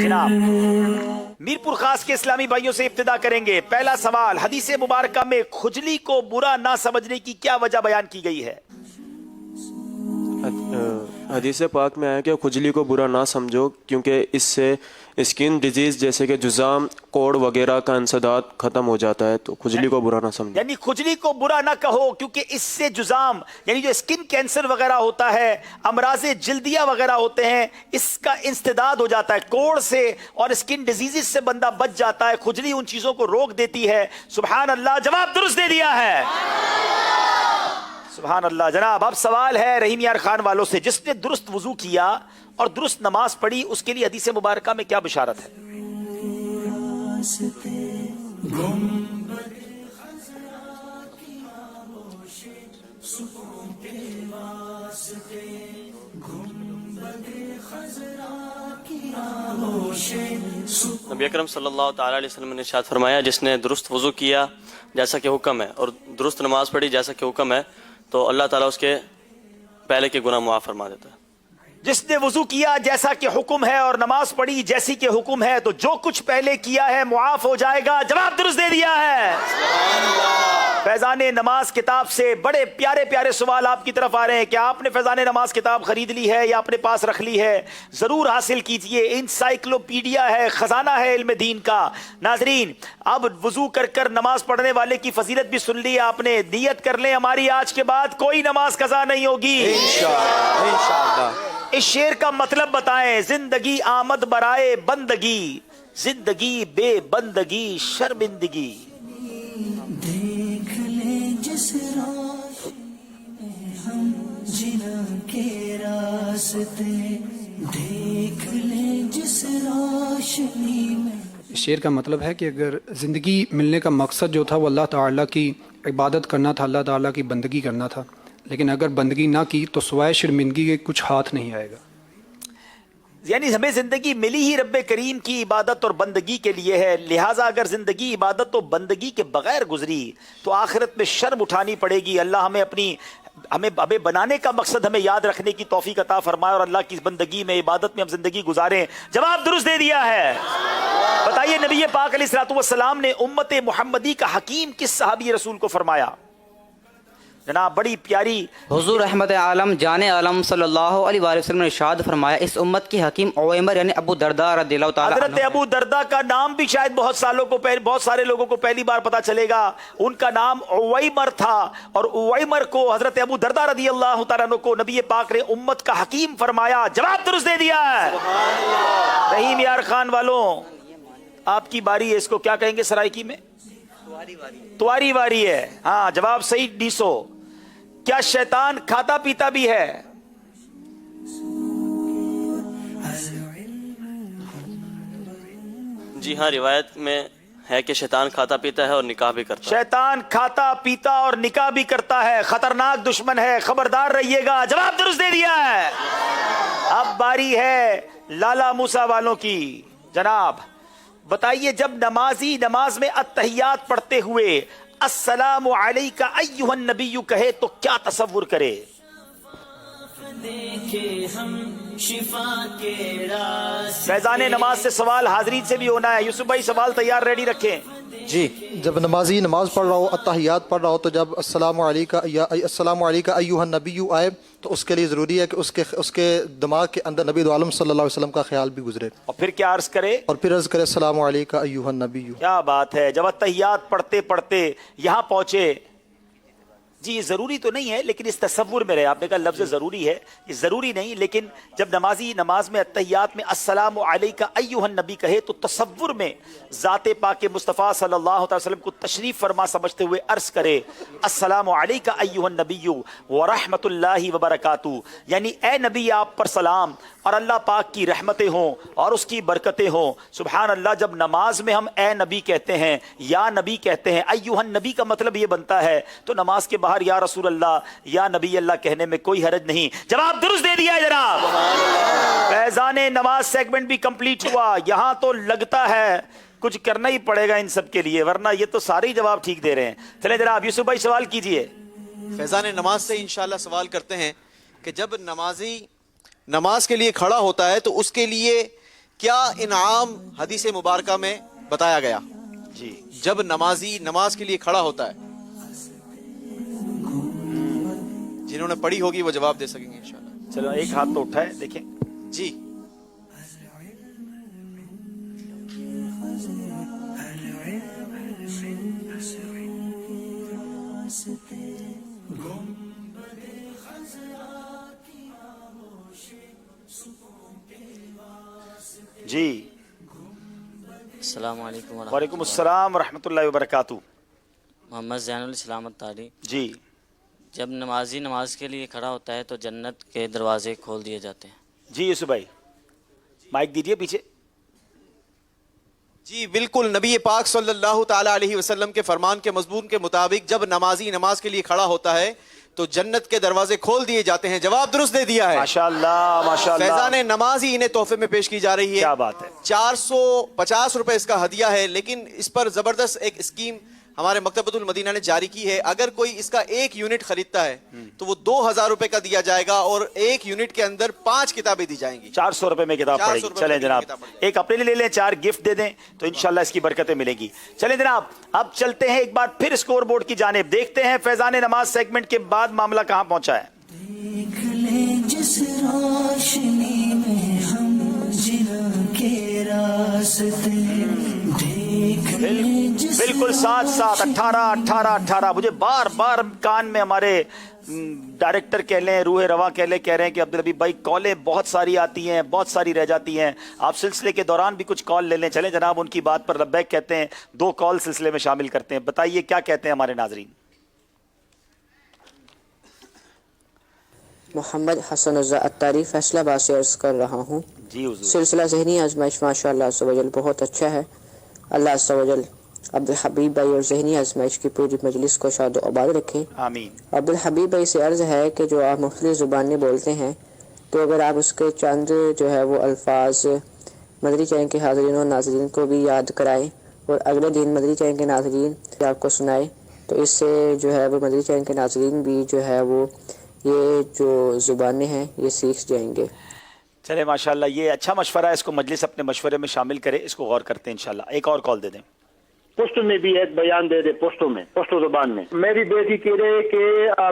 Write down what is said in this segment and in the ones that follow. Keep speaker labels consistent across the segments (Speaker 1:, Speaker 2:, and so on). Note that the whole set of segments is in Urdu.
Speaker 1: جناب میرپور خاص کے اسلامی بھائیوں سے ابتدا کریں گے. پہلا سوال، حدیث مبارکہ میں کھجلی کو برا نہ سمجھنے کی کیا وجہ بیان کی گئی ہے؟
Speaker 2: حدیث پاک میں آیا کہ کھجلی کو برا نہ سمجھو کیونکہ اس سے اسکن ڈیزیز جیسے کہ جذام، کوڑ وغیرہ کا انسداد ختم ہو جاتا ہے، تو کھجلی کو برا نہ سمجھو.
Speaker 1: یعنی کھجلی کو برا نہ کہو کیونکہ اس سے جذام یعنی جو اسکن کینسر وغیرہ ہوتا ہے، امراض جلدیہ وغیرہ ہوتے ہیں، اس کا انسداد ہو جاتا ہے کوڑ سے اور اسکن ڈیزیز سے بندہ بچ جاتا ہے. کھجلی ان چیزوں کو روک دیتی ہے. سبحان اللہ، جواب درست دے دیا ہے. سبحان اللہ. جناب اب سوال ہے رحیم یار خان والوں سے، جس نے درست وضو کیا اور درست نماز پڑھی اس کے لیے حدیث مبارکہ میں کیا بشارت ہے؟
Speaker 3: نبی اکرم صلی اللہ تعالی علیہ وسلم نے ارشاد فرمایا، جس نے درست وضو کیا جیسا کہ حکم ہے اور درست نماز پڑھی جیسا کہ حکم ہے تو اللہ تعالیٰ اس کے پہلے کے گناہ معاف فرما دیتا ہے.
Speaker 1: جس نے وضو کیا جیسا کہ حکم ہے اور نماز پڑھی جیسی کہ حکم ہے تو جو کچھ پہلے کیا ہے معاف ہو جائے گا. جواب درست دے دیا ہے. فیضان نماز کتاب سے بڑے پیارے پیارے سوال آپ کی طرف آ رہے ہیں. کیا آپ نے فیضان نماز کتاب خرید لی ہے یا اپنے پاس رکھ لی ہے؟ ضرور حاصل کیجئے. انسائکلوپیڈیا ہے، خزانہ ہے علم دین کا. ناظرین اب وضو کر کر نماز پڑھنے والے کی فضیلت بھی سن لی آپ نے. نیت کر لیں ہماری آج کے بعد کوئی نماز قضا نہیں ہوگی انشاءاللہ. اس شعر کا مطلب بتائیں. زندگی آمد برائے بندگی، زندگی بے بندگی شرمندگی.
Speaker 4: دیکھ لے جس راستے ہم جنا کے راستے، دیکھ لے جس روشنی میں.
Speaker 5: شعر کا مطلب ہے کہ اگر زندگی ملنے کا مقصد جو تھا وہ اللہ تعالیٰ کی عبادت کرنا تھا، اللہ تعالیٰ کی بندگی کرنا تھا، لیکن اگر بندگی نہ کی تو سوائے شرمندگی کے کچھ ہاتھ نہیں آئے گا.
Speaker 1: یعنی ہمیں زندگی ملی ہی رب کریم کی عبادت اور بندگی کے لیے ہے، لہٰذا اگر زندگی عبادت و بندگی کے بغیر گزری تو آخرت میں شرم اٹھانی پڑے گی. اللہ ہمیں بنانے کا مقصد ہمیں یاد رکھنے کی توفیق عطا فرمائے اور اللہ کی بندگی میں عبادت میں ہم زندگی گزاریں. جواب درست دے دیا ہے. بتائیے نبی پاک علیہ الصلوۃ والسلام نے امت محمدی کا حکیم کس صحابی رسول کو فرمایا؟ جناب بڑی پیاری
Speaker 6: حضور رحمت عالم جان عالم صلی اللہ علیہ وآلہ وسلم نے ارشاد فرمایا، اس امت کی حکیم عویمر یعنی ابو درداء رضی اللہ تعالیٰ عنہ.
Speaker 1: حضرت ابو درداء کا نام بھی شاید بہت سارے لوگوں کو پہلی بار پتا چلے گا. ان کا نام عویمر تھا اور عویمر کو حضرت ابو درداء رضی اللہ تعالیٰ عنہ کو نبی پاک نے امت کا حکیم فرمایا. جواب درست دے دیا ہے. رحیم یار خان والوں آپ کی باری ہے. اس کو کیا کہیں گے سرائکی میں؟ تواری واری ہے. ہاں جواب صحیح. ڈیسو. کیا شیطان کھاتا پیتا بھی ہے؟
Speaker 3: جی ہاں، روایت میں ہے کہ شیطان کھاتا پیتا ہے اور نکاح بھی کرتا ہے.
Speaker 1: شیطان کھاتا پیتا اور نکاح بھی کرتا ہے، خطرناک دشمن ہے، خبردار رہیے گا. جواب درست دے دیا ہے. اب باری ہے لالا موسیٰ والوں کی. جناب بتائیے جب نمازی نماز میں التحیات پڑھتے ہوئے السلام علیکہ ایہا النبی کہے تو کیا تصور کرے؟ فیضان نماز سے سوال حاضرین سے بھی ہونا ہے. یوسف بھائی سوال تیار ریڈی رکھیں.
Speaker 7: جی جب نمازی نماز پڑھ رہا ہو، التحیات پڑھ رہا ہو، تو جب السلام علیکہ ایہا النبی آئے تو اس کے لیے ضروری ہے کہ اس کے دماغ کے اندر نبی عالم صلی اللہ علیہ وسلم کا خیال بھی گزرے.
Speaker 1: اور پھر کیا عرض کرے؟
Speaker 7: اور پھر عرض کرے السلام علیکہ ایہا النبی.
Speaker 1: کیا بات ہے. جب التحیات پڑھتے پڑھتے یہاں پہنچے، جی یہ ضروری تو نہیں ہے لیکن اس تصور میں رہے. آپ نے کہا لفظ ضروری ہے، یہ ضروری نہیں، لیکن جب نمازی نماز میں التحیات میں السلام علیکہ ایہا النبی کہے تو تصور میں ذات پاک مصطفیٰ صلی اللہ علیہ وسلم کو تشریف فرما سمجھتے ہوئے عرض کرے السلام علیکہ ایہا النبی ورحمۃ اللہ وبرکاتہ. یعنی اے نبی آپ پر سلام اور اللہ پاک کی رحمتیں ہوں اور اس کی برکتیں ہوں. سبحان اللہ. جب نماز میں ہم اے نبی کہتے ہیں، یا نبی کہتے ہیں، ایہا النبی کا مطلب یہ بنتا ہے تو نماز کے باہر یا رسول اللہ یا نبی اللہ کہنے میں کوئی حرج نہیں. جواب درست دے دیا ہے جناب. فیضان نماز سیگمنٹ بھی کمپلیٹ ہوا. یہاں تو لگتا ہے کچھ کرنا ہی پڑے گا ان سب کے لیے، ورنہ یہ تو سارے جواب ٹھیک دے رہے ہیں. چلے جناب یوسف بھائی سوال کیجئے.
Speaker 8: فیضان نماز سے انشاءاللہ سوال کرتے ہیں کہ جب نمازی نماز کے لیے کھڑا ہوتا ہے تو اس کے لیے کیا انعام حدیث مبارکہ میں بتایا گیا
Speaker 1: جی
Speaker 8: جب نمازی نماز کے لیے کھڑا ہوتا ہے؟ جنہوں نے پڑھی ہوگی وہ جواب دے سکیں گے انشاءاللہ.
Speaker 1: چلو ایک ہاتھ تو اٹھا ہے دیکھیں.
Speaker 8: جی
Speaker 1: جی
Speaker 9: السلام علیکم ورحمۃ
Speaker 1: وعلیکم السلام ورحمۃ اللہ وبرکاتہ.
Speaker 9: محمد زین الاسلام الطاری.
Speaker 1: جی
Speaker 9: جب نمازی نماز کے لیے کھڑا ہوتا ہے تو جنت کے دروازے کھول دیے جاتے ہیں.
Speaker 1: جی یوسف بھائی مائک دیجیے پیچھے.
Speaker 8: جی بالکل، نبی پاک صلی اللہ تعالی علیہ وسلم کے فرمان کے مضمون کے مطابق جب نمازی نماز کے لیے کھڑا ہوتا ہے تو جنت کے دروازے کھول دیے جاتے ہیں. جواب درست دے دیا ہے.
Speaker 1: ماشاءاللہ ماشاءاللہ.
Speaker 8: فیضان نمازی انہیں تحفے میں پیش کی جا رہی ہے.
Speaker 1: کیا بات ہے.
Speaker 8: 450 روپے اس کا ہدیہ ہے، لیکن اس پر زبردست ایک اسکیم ہمارے مکتبۃ المدینہ نے جاری کی ہے. اگر کوئی اس کا 1 یونٹ خریدتا ہے تو وہ 2000 روپے کا دیا جائے گا اور 1 یونٹ کے اندر 5 کتابیں دی جائیں گی.
Speaker 1: 400 روپے میں کتاب پڑے
Speaker 8: 400
Speaker 1: گی.
Speaker 8: روپے
Speaker 1: چلیں
Speaker 8: میں
Speaker 1: جناب
Speaker 8: کتاب پڑے گی.
Speaker 1: ایک اپنے لیے لے لیں، 4 گفٹ دے دیں تو انشاءاللہ اس کی برکتیں ملیں گی. چلیں جناب اب چلتے ہیں ایک بار پھر اسکور بورڈ کی جانب. دیکھتے ہیں فیضان نماز سیگمنٹ کے بعد معاملہ کہاں پہنچا ہے.
Speaker 4: دیکھ لیں جس روشنی میں ہم جنا کے راستے دیکھ لیں جس
Speaker 1: بالکل ساتھ ساتھ 18. مجھے بار بار کان میں ہمارے ڈائریکٹر کہہ لیں، روح رواں کہہ لیں، کہہ رہے ہیں کہ عبدالحبیب بھائی کالیں بہت ساری آتی ہیں، بہت ساری رہ جاتی ہیں. آپ سلسلے کے دوران بھی کچھ کال لے لیں. چلیں جناب ان کی بات پر لبیک کہتے ہیں. 2 کال سلسلے میں شامل کرتے ہیں. بتائیے کیا کہتے ہیں ہمارے ناظرین.
Speaker 10: محمد حسن رضا اتاری فیصلہ آباد سے عرض کر رہا ہوں.
Speaker 1: جی حضور.
Speaker 10: سلسلہ ذہنی آزمائش ماشاءاللہ عز و جل بہت اچھا ہے. اللہ عز و جل عبدالحبیب بھائی اور ذہنی آزمائش کی پوری مجلس کو شاد و آباد رکھیں.
Speaker 1: آمین.
Speaker 10: عبدالحبیب بھائی سے عرض ہے کہ جو آپ مختلف زبانیں بولتے ہیں تو اگر آپ اس کے چند جو ہے وہ الفاظ مدری چینل کے حاضرین اور ناظرین کو بھی یاد کرائیں اور اگلے دن مدری چینل کے ناظرین آپ کو سنائیں تو اس سے جو ہے وہ مدری چینل کے ناظرین بھی جو ہے وہ یہ جو زبانیں ہیں یہ سیکھ جائیں گے.
Speaker 1: چلے ماشاءاللہ یہ اچھا مشورہ ہے. اس کو مجلس اپنے مشورے میں شامل کرے. اس کو غور کرتے ہیں انشاءاللہ. ایک اور کال دے دیں.
Speaker 11: پشتو میں بھی ایک بیان دے دے. پشتو میں پشتو زبان میں میری بیٹی کہہ رہے کہ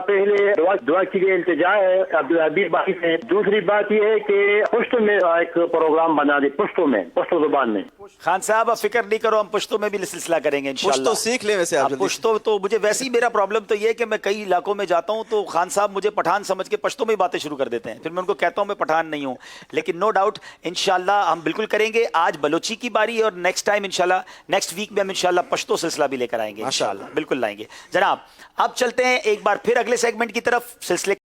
Speaker 11: پہلے دعا کے لیے التجا ہے عبدالحبیب بھائی سے. دوسری بات یہ ہے کہ پشتو میں ایک پروگرام بنا دے پشتو میں پشتو زبان میں.
Speaker 1: خان صاحب اب فکر نہیں کرو، ہم پشتو میں بھی سلسلہ کریں گے انشاءاللہ.
Speaker 8: پشتو سیکھ لیں ویسے آپ جلدی.
Speaker 1: پشتو تو مجھے ویسے ہی میرا پرابلم تو یہ ہے کہ میں کئی علاقوں میں جاتا ہوں تو خان صاحب مجھے پٹھان سمجھ کے پشتو میں ہی باتیں شروع کر دیتے ہیں. پھر میں ان کو کہتا ہوں میں پٹھان نہیں ہوں. لیکن نو ڈاؤٹ انشاءاللہ ہم بالکل کریں گے. آج بلوچی کی باری اور نیکسٹ ٹائم انشاءاللہ نیکسٹ ویک میں ہم انشاءاللہ پشتو سلسلہ بھی لے کر آئیں گے انشاءاللہ. بالکل لائیں گے. جناب اب چلتے ہیں ایک بار پھر اگلے سیگمنٹ کی طرف. سلسلے